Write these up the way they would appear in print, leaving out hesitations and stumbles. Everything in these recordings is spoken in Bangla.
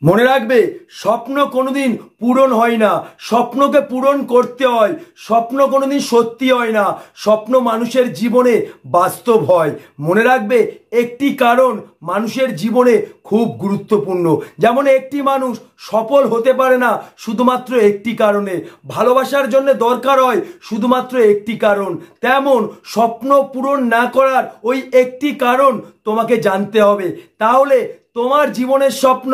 মনে রাখবে, স্বপ্ন কোনোদিন পূরণ হয় না, স্বপ্নকে পূরণ করতে হয়। স্বপ্ন কোনোদিন সত্যি হয় না, স্বপ্ন মানুষের জীবনে বাস্তব হয়। মনে রাখবে, একটি কারণ মানুষের জীবনে খুব গুরুত্বপূর্ণ। যেমন একটি মানুষ সফল হতে পারে না শুধুমাত্র একটি কারণে, ভালোবাসার জন্য দরকার হয় শুধুমাত্র একটি কারণ, তেমন স্বপ্ন পূরণ না করার ওই একটি কারণ তোমাকে জানতে হবে, তাহলে তোমার জীবনের স্বপ্ন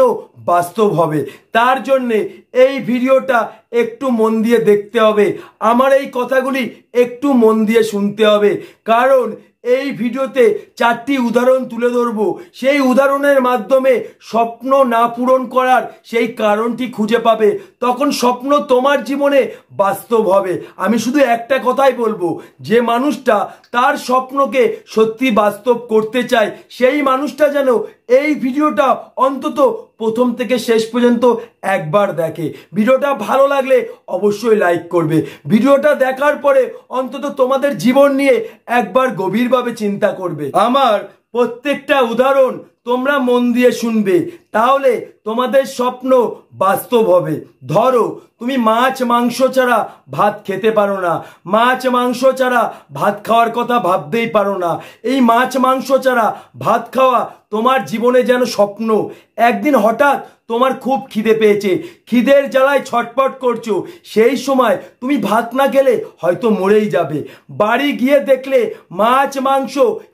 বাস্তব হবে। তার জন্যে এই ভিডিওটা একটু মন দিয়ে দেখতে হবে, আমার এই কথাগুলি একটু মন দিয়ে শুনতে হবে, কারণ এই ভিডিওতে 4টি উদাহরণ তুলে ধরবো। সেই উদাহরণের মাধ্যমে স্বপ্ন না পূরণ করার সেই কারণটি খুঁজে পাবে, তখন স্বপ্ন তোমার জীবনে বাস্তব হবে। আমি শুধু একটা কথাই বলবো, যে মানুষটা তার স্বপ্নকে সত্যি বাস্তব করতে চায় সেই মানুষটা যেন এই ভিডিওটা অন্তত প্রথম থেকে শেষ পর্যন্ত একবার দেখে। ভিডিওটা ভালো লাগলে অবশ্যই লাইক করবে। ভিডিওটা দেখার পরে অন্তত তোমাদের জীবন নিয়ে একবার গভীরভাবে চিন্তা করবে। আমার প্রত্যেকটা উদাহরণ তোমরা মন দিয়ে শুনবে, তাহলে তোমাদের স্বপ্ন বাস্তব হবে। ধরো, তুমি মাছ মাংস ছাড়া ভাত খেতে পারো না, মাছ মাংস ছাড়া ভাত খাওয়ার কথা ভাবতেই পারো না। এই মাছ মাংস ছাড়া ভাত খাওয়া তোমার জীবনে যেন স্বপ্ন। একদিন হঠাৎ তোমার খুব খিদে পেয়েছে, খিদের জ্বালায় ছটপট করছো, সেই সময় তুমি ভাত না খেলে হয়তো মরেই যাবে। বাড়ি গিয়ে দেখলে মাছ মাংস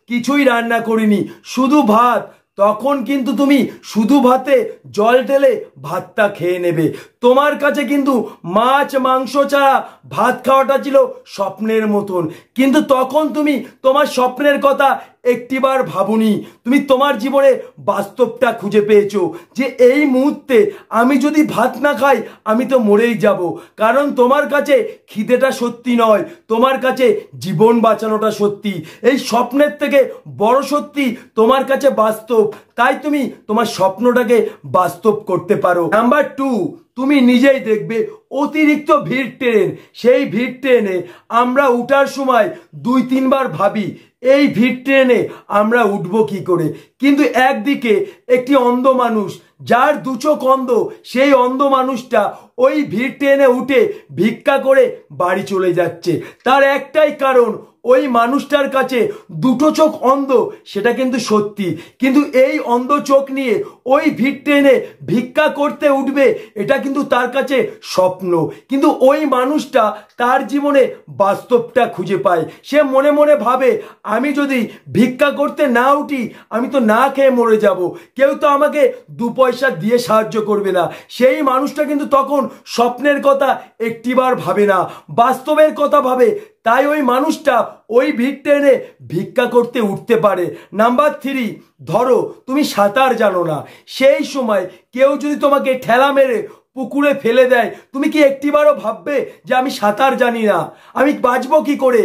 কিছুই রান্না করিনি, শুধু ভাত। তখন কিন্তু তুমি শুধু ভাতে জল ঢেলে ভাতটা খেয়ে নেবে। তোমার কাছে কিন্তু মাছ মাংস ছাড়া ভাত খাওয়াটা ছিল স্বপ্নের মতন, কিন্তু তখন তুমি তোমার স্বপ্নের কথা একটিবার ভাবুনি। তুমি তোমার জীবনে বাস্তবটা খুঁজে পেয়েছো, যে এই মুহূর্তে আমি যদি ভাত না খাই আমি তো মরেই যাব। কারণ তোমার কাছে খিদেটা সত্যি নয়, তোমার কাছে জীবন বাঁচানোটা সত্যি। এই স্বপ্নের থেকে বড় সত্যি তোমার কাছে বাস্তব, তাই তুমি তোমার স্বপ্নটাকে বাস্তব করতে পারো। নাম্বার 2, তুমি নিজেই দেখবে অতিরিক্ত ভিড় ট্রেন। সেই ভিড় ট্রেনে আমরা উঠার সময় 2-3 বার ভাবি এই ভিড় ট্রেনে আমরা উঠবো কি করে। কিন্তু একদিকে একটি অন্ধ মানুষ, যার 2 চোখ অন্ধ, সেই অন্ধ মানুষটা ওই ভিড় ট্রেনে উঠে ভিক্ষা করে বাড়ি চলে যাচ্ছে। তার একটাই কারণ, ওই মানুষটার কাছে 2টো চোখ অন্ধ, সেটা কিন্তু সত্যি, কিন্তু এই অন্ধ চোখ নিয়ে ওই ভিড় ট্রেনে ভিক্ষা করতে উঠবে, এটা কিন্তু তার কাছে স্বপ্ন। কিন্তু ওই মানুষটা তার জীবনে বাস্তবটা খুঁজে পায়। সে মনে মনে ভাবে, আমি যদি ভিক্ষা করতে না উঠি আমি তো না খেয়ে মরে যাব, কেউ তো আমাকে 2 পয়সা দিয়ে সাহায্য করবে না। সেই মানুষটা কিন্তু তখন স্বপ্নের কথা একটিবার ভাবে না, বাস্তবের কথা ভাবে। তাই ওই মানুষটা ওই ভিড় ট্রেনে ভিক্ষা করতে উঠতে পারে। নাম্বার 3, ধরো তুমি সাঁতার জানো না, সেই সময় কেউ যদি তোমাকে ঠেলা মেরে পুকুরে ফেলে দেয়, তুমি কি একটিবারও ভাববে যে আমি সাঁতার জানি না, আমি বাঁচবো কি করে?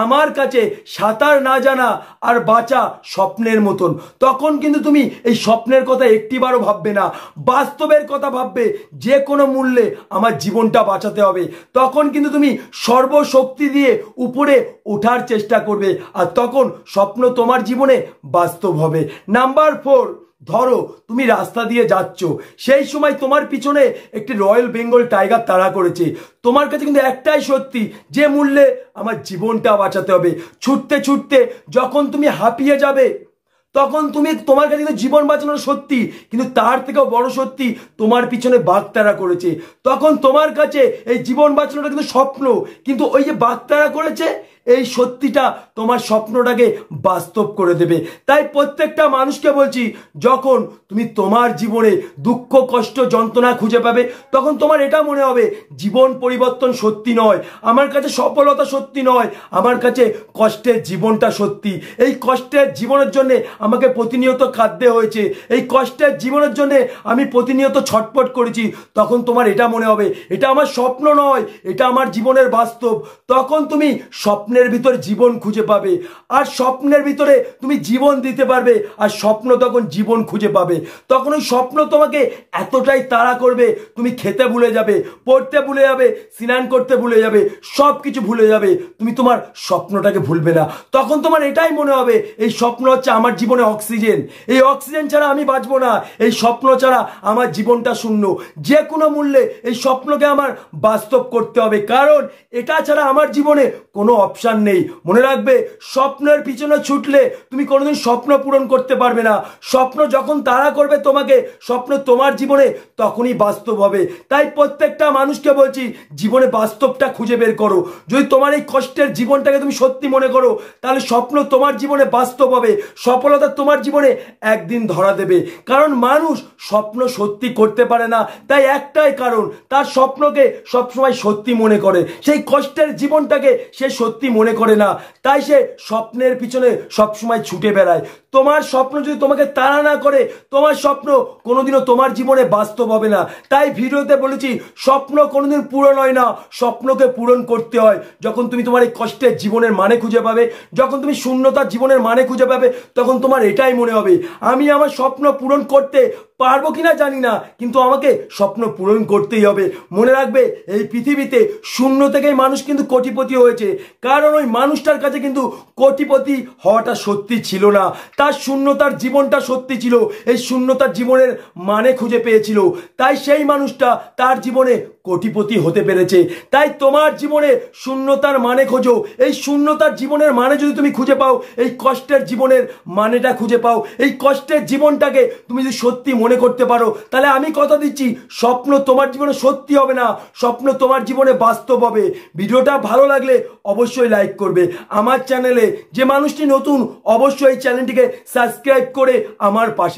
আমার কাছে সাঁতার না জানা আর বাঁচা স্বপ্নের মতন। তখন কিন্তু তুমি এই স্বপ্নের কথা একটিবারও ভাববে না, বাস্তবের কথা ভাববে, যে কোনো মূল্যে আমার জীবনটা বাঁচাতে হবে। তখন কিন্তু তুমি সর্বশক্তি দিয়ে উপরে ওঠার চেষ্টা করবে, আর তখন স্বপ্ন তোমার জীবনে বাস্তব হবে। নাম্বার 4, ধরো তুমি রাস্তা দিয়ে যাচ্ছ, সেই সময় তোমার পিছনে একটি রয়্যাল বেঙ্গল টাইগার তাড়া করেছে। তোমার কাছে কিন্তু একটাই সত্যি, যে মূল্যে আমার জীবনটা বাঁচাতে হবে। ছুটতে ছুটতে যখন তুমি হাঁপিয়ে যাবে, তখন তোমার কাছে কিন্তু জীবন বাঁচানোর সত্যি, কিন্তু তার থেকেও বড় সত্যি তোমার পিছনে বাগতারা করেছে। তখন তোমার কাছে এই জীবন বাঁচানোটা কিন্তু স্বপ্ন, কিন্তু ওই যে বাগতারা করেছে, এই সত্যিটা তোমার স্বপ্নটাকে বাস্তব করে দেবে। তাই প্রত্যেকটা মানুষকে বলছি, যখন তুমি তোমার জীবনে দুঃখ কষ্ট যন্ত্রণা খুঁজে পাবে, তখন তোমার এটা মনে হবে জীবন পরিবর্তন সত্যি নয়, আমার কাছে সফলতা সত্যি নয়, আমার কাছে কষ্টের জীবনটা সত্যি। এই কষ্টের জীবনের জন্য আমাকে প্রতিনিয়ত কাঁদতে হয়েছে, এই কষ্টের জীবনের জন্য আমি প্রতিনিয়ত ছটপট করেছি। তখন তোমার এটা মনে হবে, এটা আমার স্বপ্ন নয়, এটা আমার জীবনের বাস্তব। তখন তুমি স্বপ্ন স্বপ্নের ভিতরে জীবন খুঁজে পাবে, আর স্বপ্নের ভিতরে তুমি জীবন দিতে পারবে, আর স্বপ্ন তখন জীবন খুঁজে পাবে। তখন ওই স্বপ্ন তোমাকে এতটাই তাড়া করবে, তুমি খেতে ভুলে যাবে, পড়তে ভুলে যাবে, স্নান করতে ভুলে যাবে, সব কিছু ভুলে যাবে, তুমি তোমার স্বপ্নটাকে ভুলবে না। তখন তোমার এটাই মনে হবে এই স্বপ্ন হচ্ছে আমার জীবনে অক্সিজেন, এই অক্সিজেন ছাড়া আমি বাঁচবো না, এই স্বপ্ন ছাড়া আমার জীবনটা শূন্য। যে কোনো মূল্যে এই স্বপ্নকে আমার বাস্তব করতে হবে, কারণ এটা ছাড়া আমার জীবনে কোনো অপশান নেই। মনে রাখবে, স্বপ্নের পিছনে ছুটলে তুমি কোনোদিন স্বপ্ন পূরণ করতে পারবে না। স্বপ্ন যখন তাড়া করবে তোমাকে, স্বপ্ন তোমার জীবনে তখনই বাস্তব হবে। তাই প্রত্যেকটা মানুষকে বলছি, জীবনে বাস্তবটা খুঁজে বের করো। যদি তোমার এই কষ্টের জীবনটাকে তুমি সত্যি মনে করো, তাহলে স্বপ্ন তোমার জীবনে বাস্তব হবে, সফলতা তোমার জীবনে একদিন ধরা দেবে। কারণ মানুষ স্বপ্ন সত্যি করতে পারে না, তাই একটাই কারণ, তার স্বপ্নকে সবসময় সত্যি মনে করে, সেই কষ্টের জীবনটাকে সে সত্যি মনে করে না, তাই সে স্বপ্নের পিছনে সবসময় ছুটে বেড়ায়। তোমার স্বপ্ন যদি তোমাকে তাড়া না করে, তোমার স্বপ্ন কোনোদিনও তোমার জীবনে বাস্তব হবে না। তাই ভিডিওতে বলেছি, স্বপ্ন কোনোদিন পূরণ হয় না, স্বপ্নকে পূরণ করতে হয়। যখন তুমি তোমার এই কষ্টের জীবনের মানে খুঁজে পাবে, যখন তুমি শূন্যতার জীবনের মানে খুঁজে পাবে, তখন তোমার এটাই মনে হবে, আমি আমার স্বপ্ন পূরণ করতে পারবো কিনা জানি না, কিন্তু আমাকে স্বপ্ন পূরণ করতেই হবে। মনে রাখবে, এই পৃথিবীতে শূন্য থেকেই মানুষ কিন্তু কোটিপতি হয়েছে, কারণ ওই মানুষটার কাছে কিন্তু কোটিপতি হওয়াটা সত্যি ছিল না, তার শূন্যতার জীবনটা সত্যি ছিল, এই শূন্যতার জীবনের মানে খুঁজে পেয়েছিল, তাই সেই মানুষটা তার জীবনে কোটিপতি হতে পেরেছে। তাই তোমার জীবনে শূন্যতার মানে খোঁজো, এই শূন্যতার জীবনের মানে যদি তুমি খুঁজে পাও, এই কষ্টের জীবনের মানেটা খুঁজে পাও, এই কষ্টের জীবনটাকে তুমি যদি সত্যি মনে করতে পারো, তাহলে আমি কথা দিচ্ছি, স্বপ্ন তোমার জীবনে সত্যি হবে না, স্বপ্ন তোমার জীবনে বাস্তব হবে। ভিডিওটা ভালো লাগলে অবশ্যই লাইক করবে। আমার চ্যানেলে যে মানুষটি নতুন, অবশ্যই এই চ্যানেলটিকে সাবস্ক্রাইব করে আমার পাশে